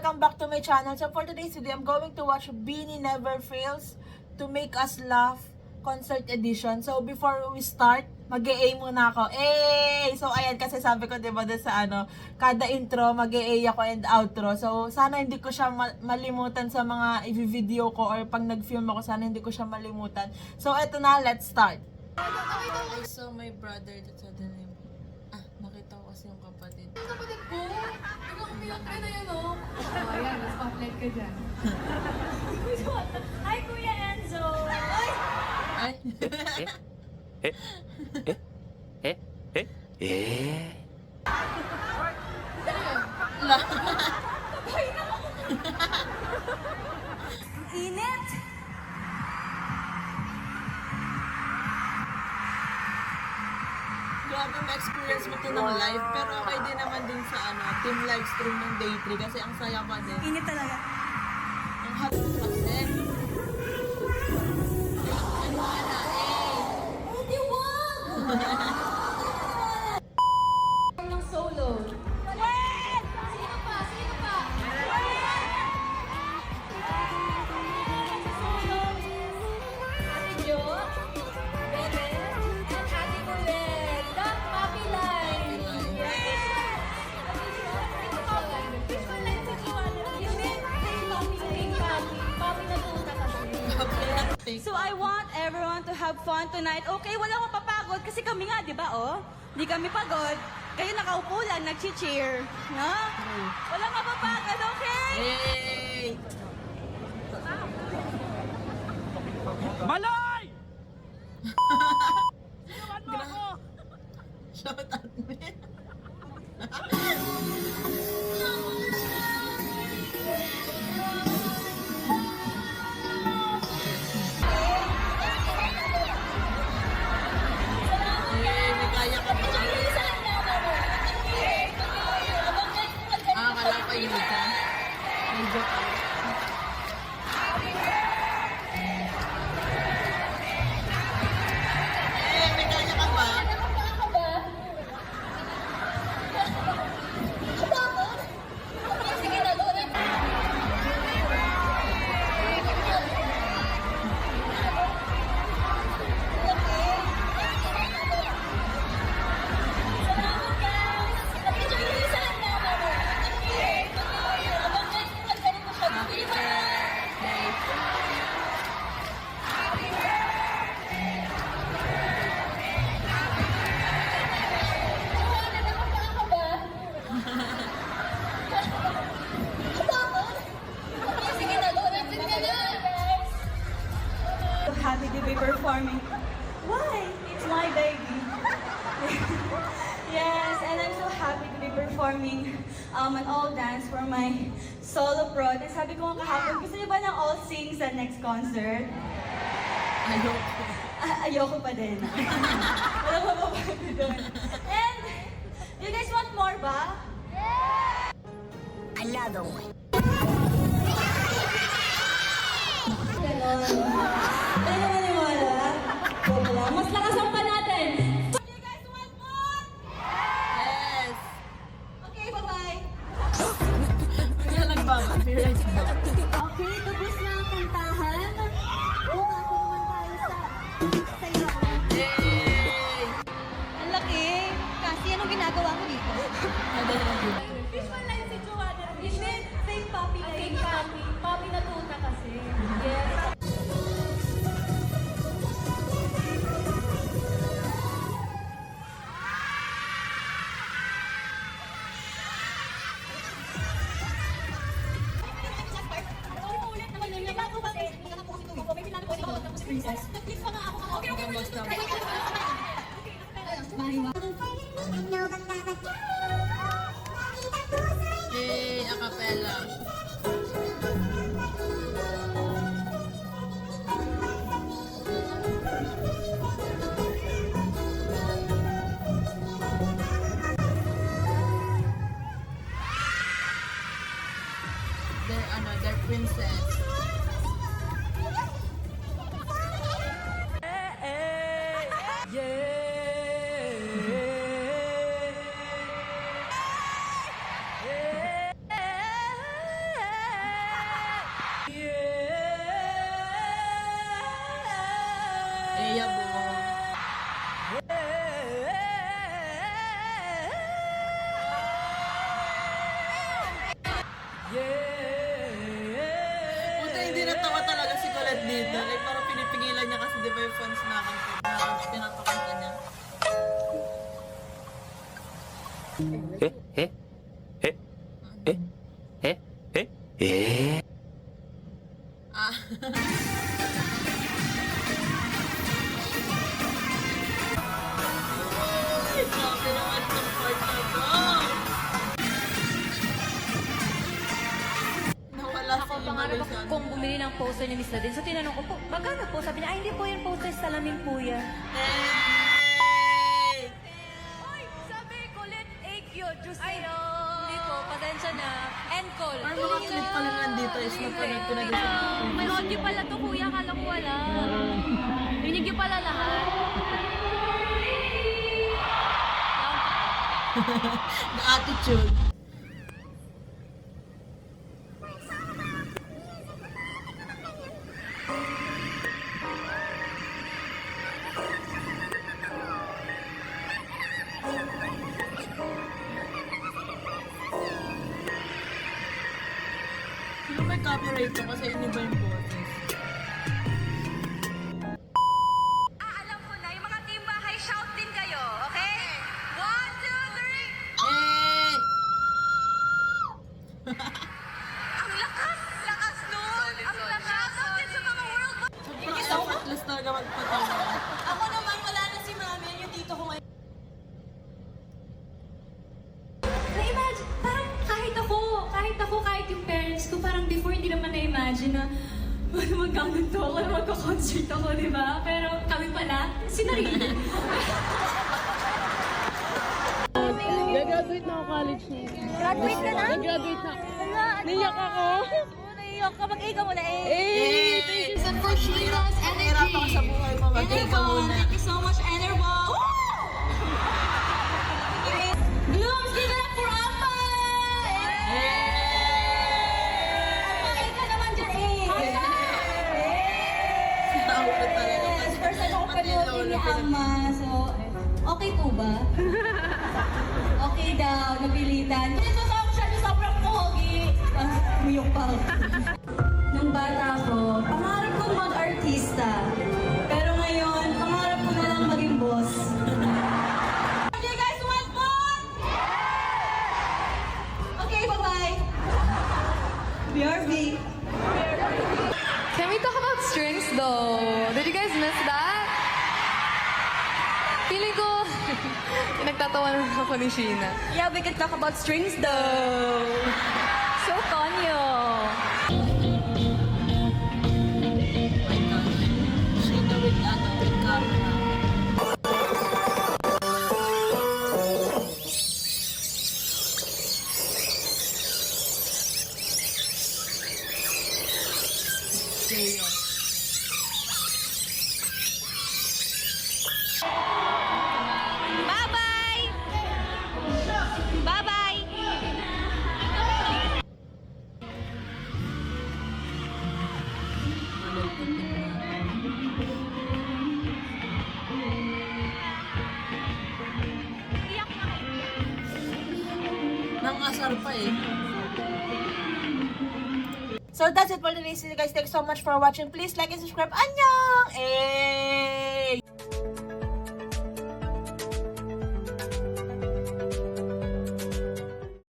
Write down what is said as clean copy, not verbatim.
welcome back to my channel. So for today's video, I'm going to watch Beanie Never Fails to Make Us Laugh Concert Edition. So before we start, mag-e-A muna ako. Eh! So ayan, kasi sabi ko diba sa kada intro, mag-e-A ako and outro. So sana hindi ko siya malimutan sa mga i-video ko or pag nag-film ako, sana hindi ko siya malimutan. So eto na, let's start. I saw my brother that suddenly, nakita ko kasi yung kapatid. Kapatid ko! Ikaw umiyak ka na yan, oh! Ayan, spotlight ka dyan. Hi, Kuya Enzo! Ay! Init! Grabe ma-experience mo to ng live, pero okay din naman din sa team live stream ng Day 3 kasi ang saya pa din. Init talaga. Ang hot kasi. Maniwala Hindi, wag! Ng solo. Wait! Sino pa? Sino pa? Sa solo. Ate Jo? Bebe? At Ate Colette. Papi Line. Visual line sa Joanna. Yun din. Papi natuta kasi. So I want everyone to have fun tonight. Okay, wala mapapagod kasi kami nga, di ba, oh? Di kami pagod. Kayo nakaupo lang, nag-cheer. No? Wala mapapagod, okay? Yay! Malay! Sinuwan mo ako! Shout out me. May kaya ka pa. Kala ko yun ka. Medyo ka. May kaya ka ba? Sige na, doon. So happy to be performing. Why? It's my baby. Yes, and I'm so happy to be performing an all dance for my solo pro. And sabi ko nga kahapon, gusto niyo ba ng all sing sa next concert? Ayoko. Ayoko pa din. Wala pa ba doon? And, you guys want more ba? Another one. Ganon. Hindi naman maniwala. Wala lang. Mas lakasan pa natin. You guys want more? Yes! Okay, bye-bye. Kaya nagbaba. Be right back. Okay, tapos na ang kantahan. Kung ako naman tayo sa sayaw. Yay! Ang laki. Kasi anong ginagawa mo dito? Visual line si Joanna. Hindi, fake papi line. Fake papi. Papi natuta kasi. Yes. Yay! Acapella. They're princess. galit dito. Like, parang pinipigilan niya kasi di ba yung fans na pinapakanta niya. Ah. Ay, grabe naman itong part na to. Nawala Ako, si pangarap ako Marisol. kung bumili ng poster ni Miss Nadine. So, tinanong ko po, magkano po? Sabi niya, ay, hindi po yan poster, salamin po yan. Hey! Ay, sabi ko, let egg yun. Ay, hindi po, pasensya na. End call. Ay, mga clip pala nandito is napanood ko na din sa May audio pala to, kuya. Akala ko wala. Rinig niyo pala lahat. The attitude. Sino may copyright to kasi iniba yung boses? Alam ko na, yung mga team bahay, shout din kayo, okay? 1, 2, 3! Eh! Ang lakas! Lakas nun! Ang lakas! Shout din sa mga world Sobrang effortless talaga magpatawa. Ako naman, wala na si mami, yung tito ko ngayon. Na-imagine, parang kahit yung parents ko, parang before hindi naman na-imagine na magkakanto ako, na magka-concert ako, di ba? Pero kami pala, sinarili. Nag-graduate na ako college niya. Graduate ka na? Nag-graduate na. Niyak ako. Naiyak ka, mag-iga mo na eh. Eh! And for Shira's Nahirapan ka sa buhay mo, mag-ika muna. Thank you so much, Enerball. Blooms, give it up for Appa! Appa, ka naman dyan eh. Nakakapit talaga. First time ako panoodin ni Amma, so okay po ba? Okay daw, napilitan. Kasi sasama siya na sobrang pogi. Miyok pa ako. Nung bata ko, pangarap kong mag-artista. Pero ngayon, pangarap ko na lang maging boss. Do you guys want fun? Okay, bye-bye. BRB. Can we talk about strings though? Did you guys miss that? Feeling ko, nagtatawanan ako ni Sheena. Yeah, we can talk about strings though. So, Tonyo. Sheena with camera. Bye-bye! Bye-bye! Nangasar pa eh. So that's it for today's video guys. Thanks so much for watching. Please like and subscribe. Annyeong! Eh!